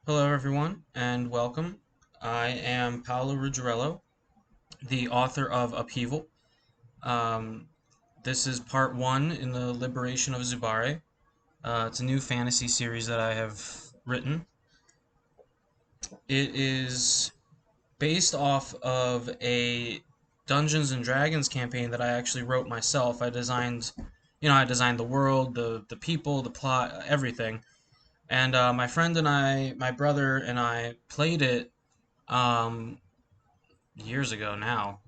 Hello, everyone, and welcome. I am Paolo Ruggiero, the author of Upheaval. Um, this is part one in the Liberation of Zubare. It's a new fantasy series that I have written. It is based off of a Dungeons and Dragons campaign that I actually wrote myself. I designed the world, the people, the plot, everything. And my friend and my brother and I played it um, years ago now.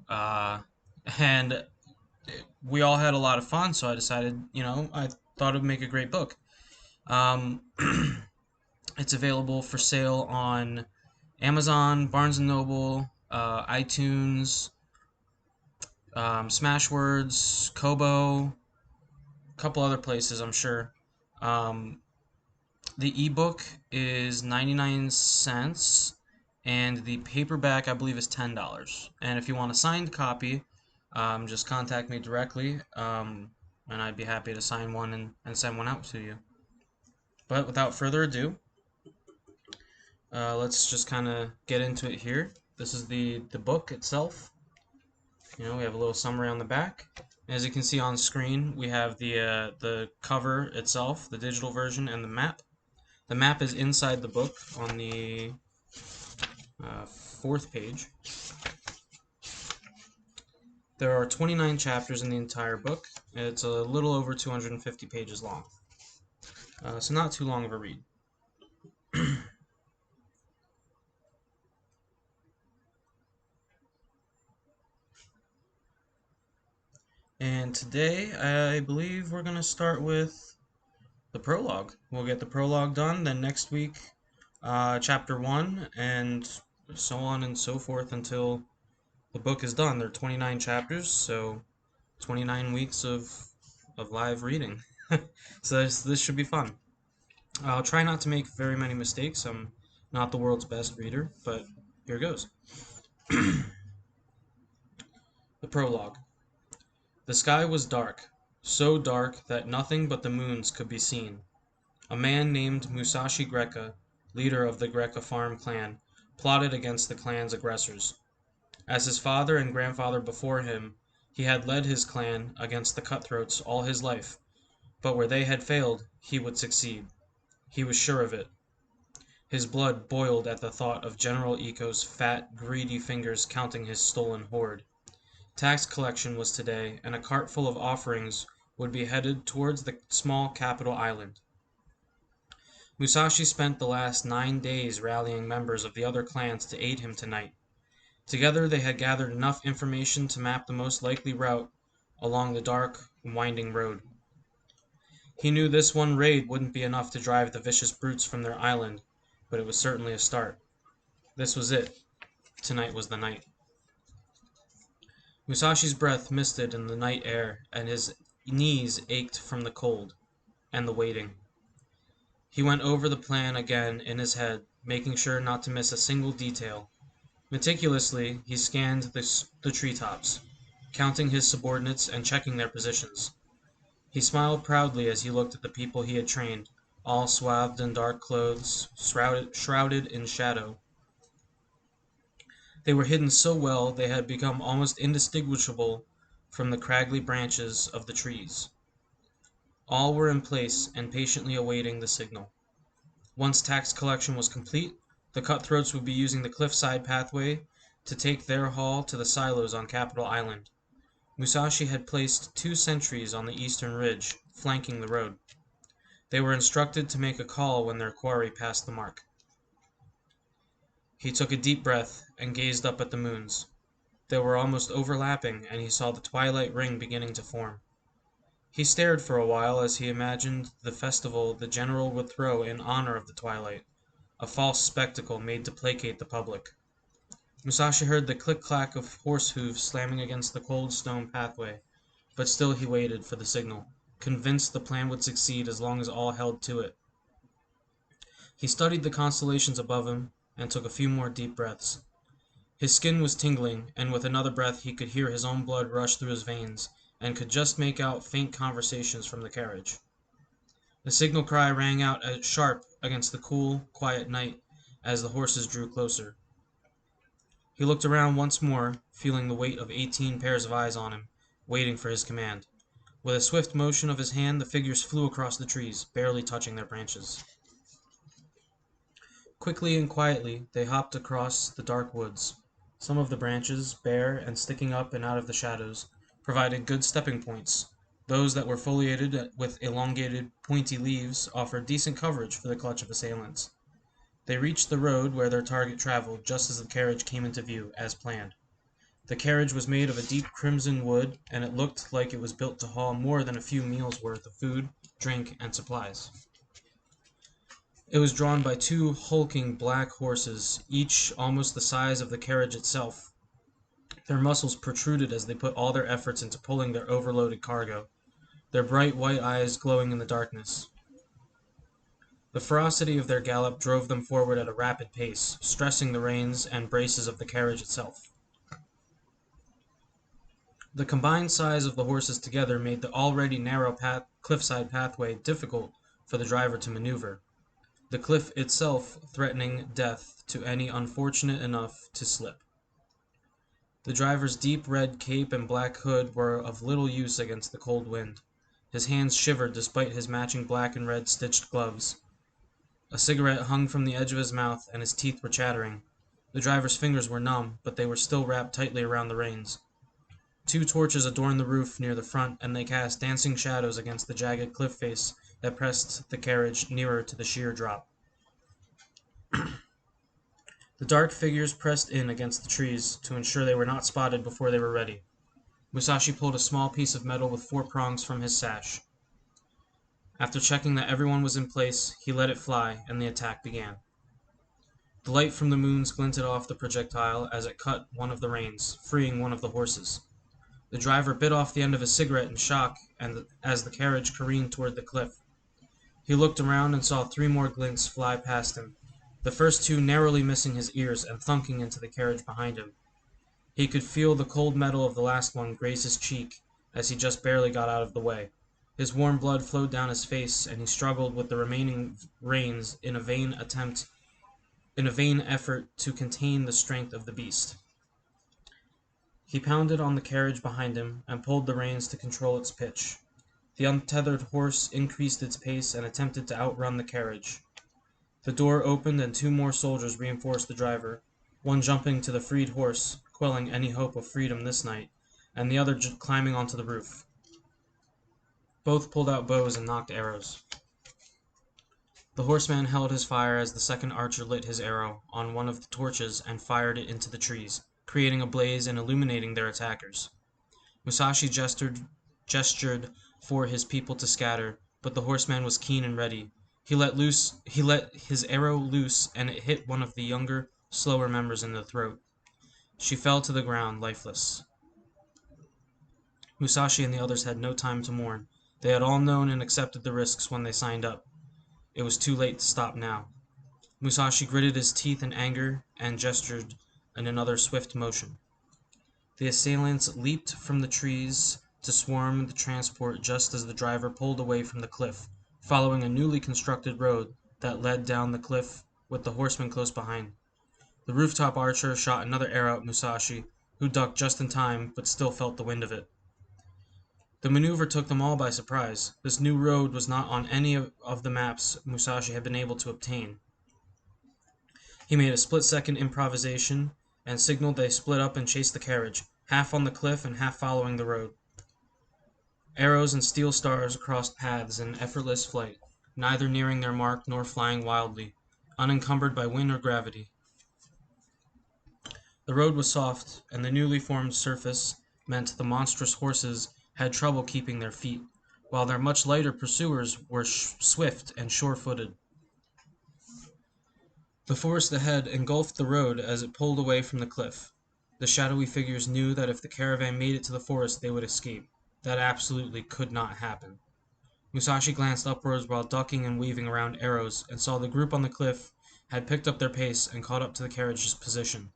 And we all had a lot of fun, so I decided, I thought it would make a great book. Um, it's available for sale on Amazon, Barnes and Noble, iTunes, Smashwords, Kobo, a couple other places, I'm sure. Um, the ebook is 99 cents, and the paperback, I believe, is $10. And if you want a signed copy, just contact me directly, and I'd be happy to sign one and send one out to you. But without further ado, let's just kind of get into it here. This is the book itself. We have a little summary on the back. As you can see on screen, we have the cover itself, the digital version, and the map. The map is inside the book on the fourth page. There are 29 chapters in the entire book. It's a little over 250 pages long, so not too long of a read. And today, I believe we're going to start with the prologue. We'll get the prologue done, then next week, chapter 1, and so on and so forth until the book is done. There are 29 chapters, so 29 weeks of live reading. So this should be fun. I'll try not to make very many mistakes. I'm not the world's best reader, but here goes. The prologue. The sky was dark, so dark that nothing but the moons could be seen. A man named Musashi Greka, leader of the Greka farm clan, plotted against the clan's aggressors. As his father and grandfather before him, he had led his clan against the cutthroats all his life, but where they had failed, he would succeed. He was sure of it. His blood boiled at the thought of General Eco's fat, greedy fingers counting his stolen hoard. Tax collection was today, and a cart full of offerings would be headed towards the small capital island. Musashi spent the last 9 days rallying members of the other clans to aid him tonight. Together they had gathered enough information to map the most likely route along the dark, winding road. He knew this one raid wouldn't be enough to drive the vicious brutes from their island, but it was certainly a start. This was it. Tonight was the night. Musashi's breath misted in the night air, and his knees ached from the cold and the waiting. He went over the plan again in his head, making sure not to miss a single detail. Meticulously, he scanned the treetops, counting his subordinates and checking their positions. He smiled proudly as he looked at the people he had trained, all swathed in dark clothes, shrouded in shadow. They were hidden so well they had become almost indistinguishable from the craggy branches of the trees. All were in place and patiently awaiting the signal. Once tax collection was complete, the cutthroats would be using the cliffside pathway to take their haul to the silos on Capital Island. Musashi had placed 2 sentries on the eastern ridge, flanking the road. They were instructed to make a call when their quarry passed the mark. He took a deep breath and gazed up at the moons. They were almost overlapping, and he saw the twilight ring beginning to form. He stared for a while as he imagined the festival the general would throw in honor of the twilight, a false spectacle made to placate the public. Musashi heard the click-clack of horse hooves slamming against the cold stone pathway, but still he waited for the signal, convinced the plan would succeed as long as all held to it. He studied the constellations above him and took a few more deep breaths. His skin was tingling, and with another breath he could hear his own blood rush through his veins, and could just make out faint conversations from the carriage. The signal cry rang out sharp against the cool, quiet night, as the horses drew closer. He looked around once more, feeling the weight of 18 pairs of eyes on him, waiting for his command. With a swift motion of his hand, the figures flew across the trees, barely touching their branches. Quickly and quietly they hopped across the dark woods. Some of the branches, bare and sticking up and out of the shadows, provided good stepping points. Those that were foliated with elongated, pointy leaves offered decent coverage for the clutch of assailants. They reached the road where their target traveled just as the carriage came into view, as planned. The carriage was made of a deep crimson wood, and it looked like it was built to haul more than a few meals' worth of food, drink, and supplies. It was drawn by 2 hulking black horses, each almost the size of the carriage itself. Their muscles protruded as they put all their efforts into pulling their overloaded cargo, their bright white eyes glowing in the darkness. The ferocity of their gallop drove them forward at a rapid pace, stressing the reins and braces of the carriage itself. The combined size of the horses together made the already narrow cliffside pathway difficult for the driver to maneuver, the cliff itself threatening death to any unfortunate enough to slip. The driver's deep red cape and black hood were of little use against the cold wind. His hands shivered despite his matching black and red stitched gloves. A cigarette hung from the edge of his mouth, and his teeth were chattering. The driver's fingers were numb, but they were still wrapped tightly around the reins. 2 torches adorned the roof near the front, and they cast dancing shadows against the jagged cliff face that pressed the carriage nearer to the sheer drop. The dark figures pressed in against the trees to ensure they were not spotted before they were ready. Musashi pulled a small piece of metal with 4 prongs from his sash. After checking that everyone was in place, he let it fly, and the attack began. The light from the moons glinted off the projectile as it cut one of the reins, freeing one of the horses. The driver bit off the end of his cigarette in shock as the carriage careened toward the cliff. He looked around and saw 3 more glints fly past him, the first 2 narrowly missing his ears and thunking into the carriage behind him. He could feel the cold metal of the last one graze his cheek as he just barely got out of the way. His warm blood flowed down his face, and he struggled with the remaining reins in a vain effort to contain the strength of the beast. He pounded on the carriage behind him and pulled the reins to control its pitch. The untethered horse increased its pace and attempted to outrun the carriage. The door opened and 2 more soldiers reinforced the driver, one jumping to the freed horse, quelling any hope of freedom this night, and the other climbing onto the roof. Both pulled out bows and nocked arrows. The horseman held his fire as the second archer lit his arrow on one of the torches and fired it into the trees, creating a blaze and illuminating their attackers. Musashi gestured for his people to scatter, but the horseman was keen and ready. He let his arrow loose, and it hit one of the younger, slower members in the throat. She fell to the ground, lifeless. Musashi and the others had no time to mourn. They had all known and accepted the risks when they signed up. It was too late to stop now. Musashi gritted his teeth in anger and gestured in another swift motion. The assailants leaped from the trees to swarm the transport just as the driver pulled away from the cliff, following a newly constructed road that led down the cliff with the horsemen close behind. The rooftop archer shot another arrow at Musashi, who ducked just in time but still felt the wind of it. The maneuver took them all by surprise. This new road was not on any of the maps Musashi had been able to obtain. He made a split-second improvisation and signaled they split up and chased the carriage, half on the cliff and half following the road. Arrows and steel stars crossed paths in effortless flight, neither nearing their mark nor flying wildly, unencumbered by wind or gravity. The road was soft, and the newly formed surface meant the monstrous horses had trouble keeping their feet, while their much lighter pursuers were swift and sure-footed. The forest ahead engulfed the road as it pulled away from the cliff. The shadowy figures knew that if the caravan made it to the forest, they would escape. That absolutely could not happen. Musashi glanced upwards while ducking and weaving around arrows, and saw the group on the cliff had picked up their pace and caught up to the carriage's position.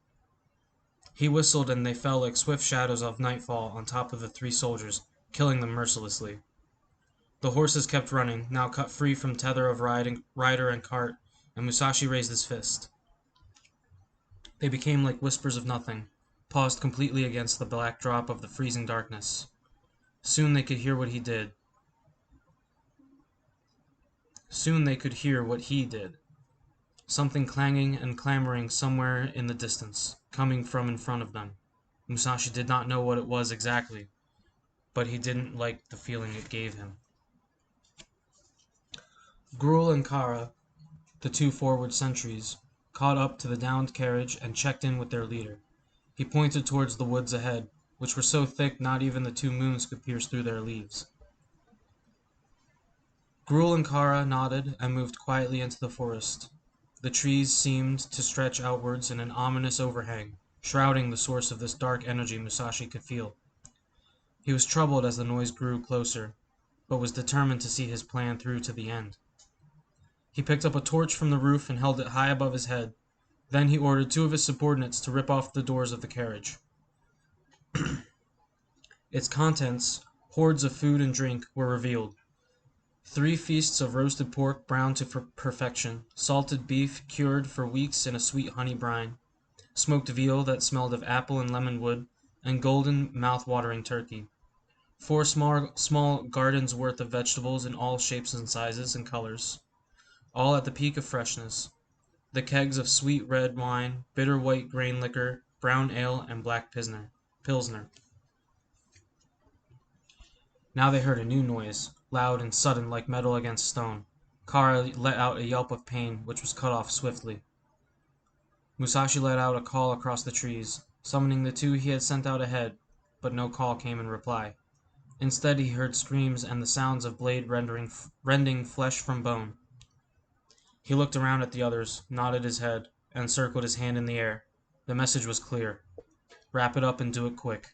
He whistled, and they fell like swift shadows of nightfall on top of the 3 soldiers, killing them mercilessly. The horses kept running, now cut free from tether of rider and cart, and Musashi raised his fist. They became like whispers of nothing, paused completely against the black drop of the freezing darkness. Soon they could hear what he did. Soon they could hear what he did. Something clanging and clamoring somewhere in the distance, coming from in front of them. Musashi did not know what it was exactly, but he didn't like the feeling it gave him. Gruel and Kara, the two forward sentries, caught up to the downed carriage and checked in with their leader. He pointed towards the woods ahead, which were so thick not even the two moons could pierce through their leaves. Gruel and Kara nodded and moved quietly into the forest. The trees seemed to stretch outwards in an ominous overhang, shrouding the source of this dark energy Musashi could feel. He was troubled as the noise grew closer, but was determined to see his plan through to the end. He picked up a torch from the roof and held it high above his head. Then he ordered two of his subordinates to rip off the doors of the carriage. Its contents, hoards of food and drink, were revealed. 3 feasts of roasted pork browned to perfection, salted beef cured for weeks in a sweet honey brine, smoked veal that smelled of apple and lemon wood, and golden, mouth-watering turkey. 4 small gardens worth of vegetables in all shapes and sizes and colors, all at the peak of freshness. The kegs of sweet red wine, bitter white grain liquor, brown ale, and black pilsner. Now they heard a new noise, loud and sudden like metal against stone. Kara let out a yelp of pain, which was cut off swiftly. Musashi let out a call across the trees, summoning the two he had sent out ahead, but no call came in reply. Instead he heard screams and the sounds of blade rending flesh from bone. He looked around at the others, nodded his head, and circled his hand in the air. The message was clear. Wrap it up and do it quick.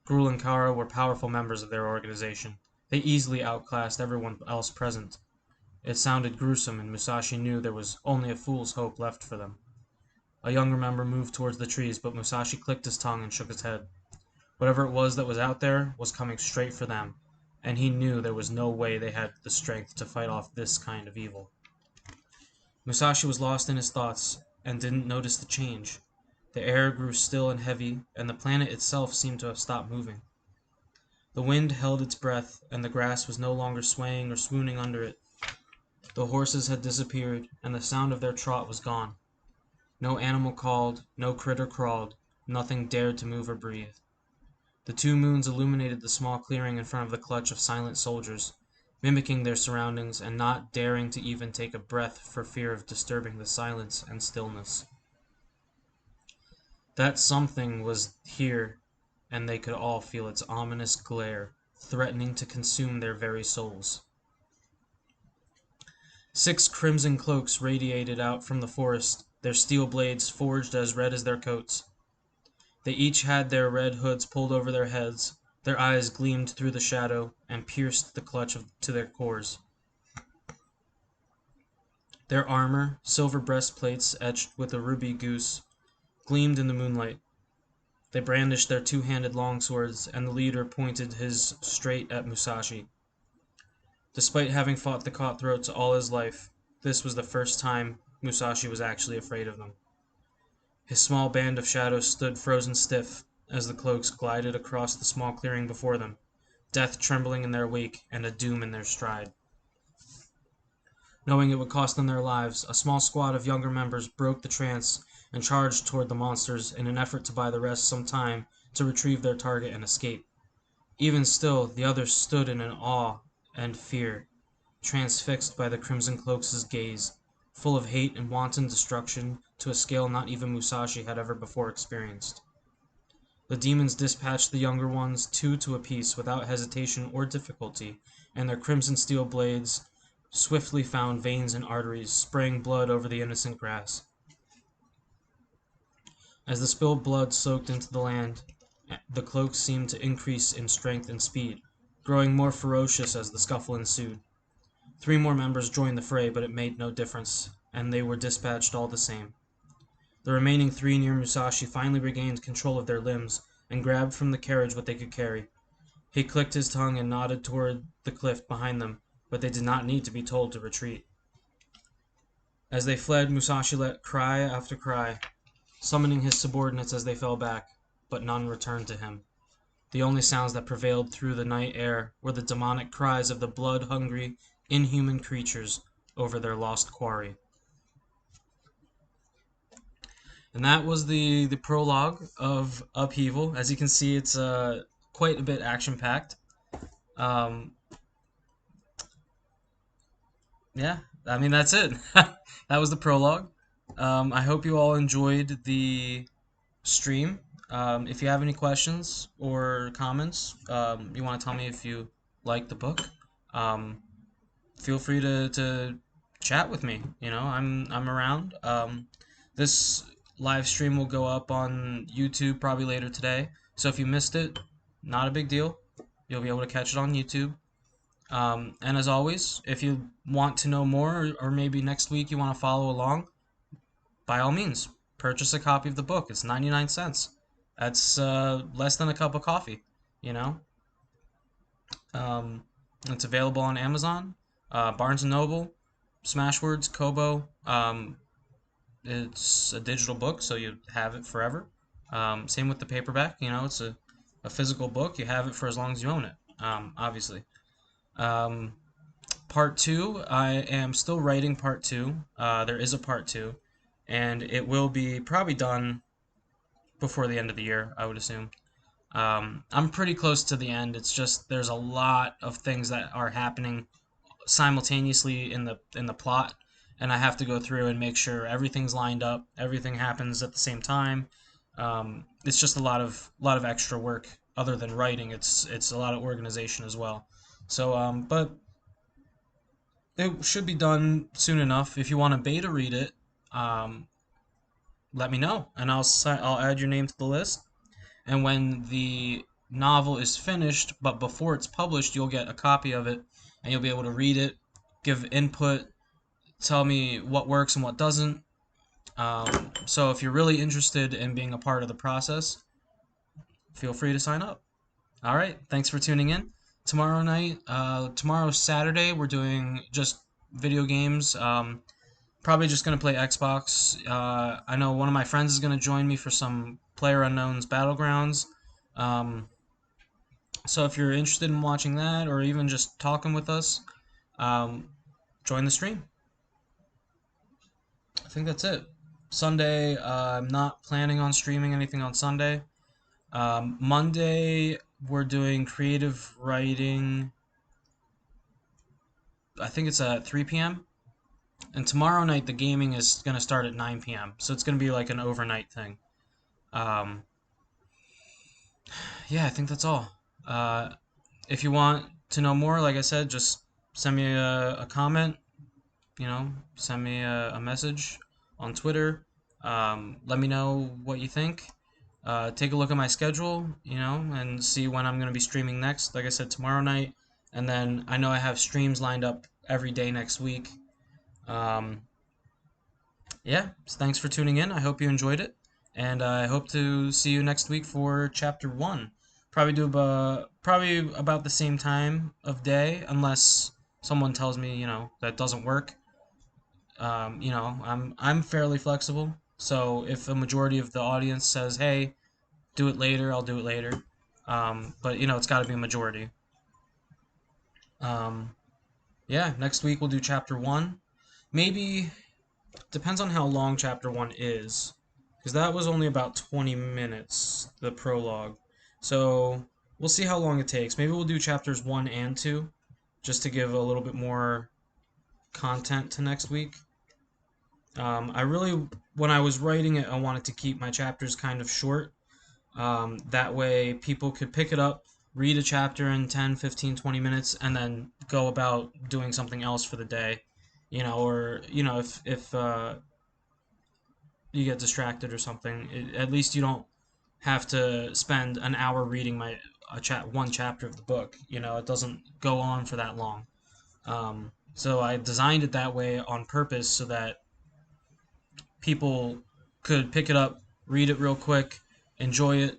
Gruel and Kara were powerful members of their organization. They easily outclassed everyone else present. It sounded gruesome, and Musashi knew there was only a fool's hope left for them. A younger member moved towards the trees, but Musashi clicked his tongue and shook his head. Whatever it was that was out there was coming straight for them, and he knew there was no way they had the strength to fight off this kind of evil. Musashi was lost in his thoughts, and didn't notice the change. The air grew still and heavy, and the planet itself seemed to have stopped moving. The wind held its breath, and the grass was no longer swaying or swooning under it. The horses had disappeared, and the sound of their trot was gone. No animal called, no critter crawled, nothing dared to move or breathe. The 2 moons illuminated the small clearing in front of the clutch of silent soldiers, mimicking their surroundings and not daring to even take a breath for fear of disturbing the silence and stillness. That something was here, and they could all feel its ominous glare, threatening to consume their very souls. 6 crimson cloaks radiated out from the forest, their steel blades forged as red as their coats. They each had their red hoods pulled over their heads, their eyes gleamed through the shadow, and pierced the clutch to their cores. Their armor, silver breastplates etched with a ruby goose, gleamed in the moonlight. They brandished their 2-handed longswords, and the leader pointed his straight at Musashi. Despite having fought the cutthroats all his life, this was the first time Musashi was actually afraid of them. His small band of shadows stood frozen stiff as the cloaks glided across the small clearing before them, death trembling in their wake and a doom in their stride. Knowing it would cost them their lives, a small squad of younger members broke the trance and charged toward the monsters in an effort to buy the rest some time to retrieve their target and escape. Even still, the others stood in an awe and fear, transfixed by the Crimson Cloaks' gaze, full of hate and wanton destruction to a scale not even Musashi had ever before experienced. The demons dispatched the younger ones 2 to a piece without hesitation or difficulty, and their crimson steel blades swiftly found veins and arteries, spraying blood over the innocent grass. As the spilled blood soaked into the land, the cloaks seemed to increase in strength and speed, growing more ferocious as the scuffle ensued. 3 more members joined the fray, but it made no difference, and they were dispatched all the same. The remaining 3 near Musashi finally regained control of their limbs, and grabbed from the carriage what they could carry. He clicked his tongue and nodded toward the cliff behind them, but they did not need to be told to retreat. As they fled, Musashi let cry after cry. summoning his subordinates as they fell back, but none returned to him. The only sounds that prevailed through the night air were the demonic cries of the blood-hungry, inhuman creatures over their lost quarry. And that was the prologue of Upheaval. As you can see, it's quite a bit action-packed. Um, yeah, I mean, that's it. That was the prologue. I hope you all enjoyed the stream. If you have any questions or comments, you want to tell me if you like the book, um, feel free to chat with me. I'm around. This live stream will go up on YouTube probably later today. So if you missed it, not a big deal. You'll be able to catch it on YouTube. And as always, if you want to know more, or maybe next week you want to follow along, by all means, purchase a copy of the book. It's 99 cents. That's less than a cup of coffee, you know? Um, it's available on Amazon, Barnes& Noble, Smashwords, Kobo. It's a digital book, so you have it forever. Same with the paperback. It's a physical book. You have it for as long as you own it, obviously. Um, Part 2, I am still writing part 2. There is a part 2, and it will be probably done before the end of the year, I would assume. I'm pretty close to the end. It's just there's a lot of things that are happening simultaneously in the plot, and I have to go through and make sure everything's lined up, everything happens at the same time. It's just a lot of extra work other than writing. It's a lot of organization as well. So, but it should be done soon enough. If you want to beta read it, um, let me know, and I'll add your name to the list. And when the novel is finished, but before it's published, you'll get a copy of it, and you'll be able to read it, give input, tell me what works and what doesn't. So if you're really interested in being a part of the process, feel free to sign up. All right, thanks for tuning in. Tomorrow's Saturday, we're doing just video games. Probably just gonna play Xbox. I know one of my friends is gonna join me for some PlayerUnknown's Battlegrounds. Um, so if you're interested in watching that, or even just talking with us, um, join the stream. I think that's it. Sunday, I'm not planning on streaming anything on Sunday. Monday, we're doing creative writing. I think it's at 3 p.m. And tomorrow night, the gaming is going to start at 9 p.m. So it's going to be like an overnight thing. Um, yeah, I think that's all. If you want to know more, like I said, just send me a comment. Send me a message on Twitter. Let me know what you think. Take a look at my schedule, and see when I'm going to be streaming next. Like I said, tomorrow night. And then I know I have streams lined up every day next week. Um, yeah, so thanks for tuning in. I hope you enjoyed it. And I hope to see you next week for Chapter 1. Probably about the same time of day, unless someone tells me, that doesn't work. I'm fairly flexible. So if a majority of the audience says, "Hey, do it later," I'll do it later. But it's got to be a majority. Um, yeah, next week we'll do Chapter 1. Maybe depends on how long Chapter 1 is, because that was only about 20 minutes, the prologue. So we'll see how long it takes. Maybe we'll do chapters 1 and 2, just to give a little bit more content to next week. When I was writing it, I wanted to keep my chapters kind of short. That way people could pick it up, read a chapter in 10, 15, 20 minutes, and then go about doing something else for the day. Or, if you get distracted or something, at least you don't have to spend an hour reading one chapter of the book. It doesn't go on for that long. So I designed it that way on purpose so that people could pick it up, read it real quick, enjoy it,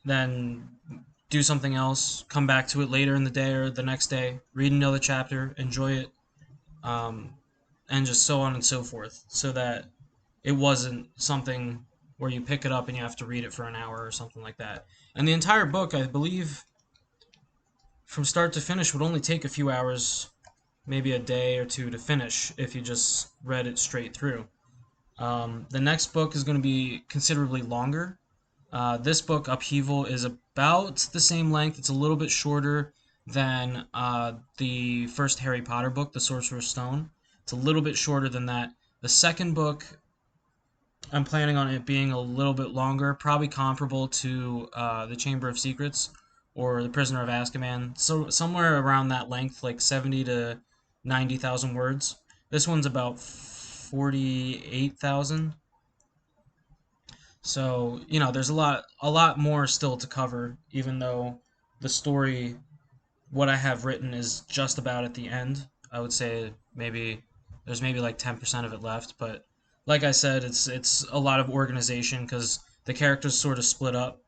then do something else, come back to it later in the day or the next day, read another chapter, enjoy it, and just so on and so forth, so that it wasn't something where you pick it up and you have to read it for an hour or something like that. And the entire book, I believe, from start to finish, would only take a few hours, maybe a day or two to finish if you just read it straight through. The next book is going to be considerably longer. This book, Upheaval, is about the same length. It's a little bit shorter than the first Harry Potter book, The Sorcerer's Stone. It's a little bit shorter than that. The second book, I'm planning on it being a little bit longer, probably comparable to The Chamber of Secrets or The Prisoner of Azkaban. So somewhere around that length, like 70 to 90,000 words. This one's about 48,000. So, there's a lot more still to cover, even though the story, what I have written, is just about at the end. I would say there's maybe like 10% of it left, but like I said, it's a lot of organization because the characters sort of split up,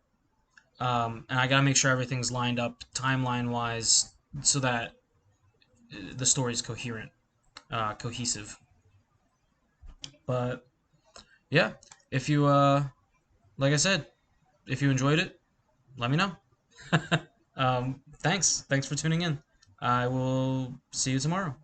and I gotta make sure everything's lined up timeline wise so that the story's coherent, cohesive. But yeah, if you like I said, if you enjoyed it, let me know. Thanks for tuning in. I will see you tomorrow.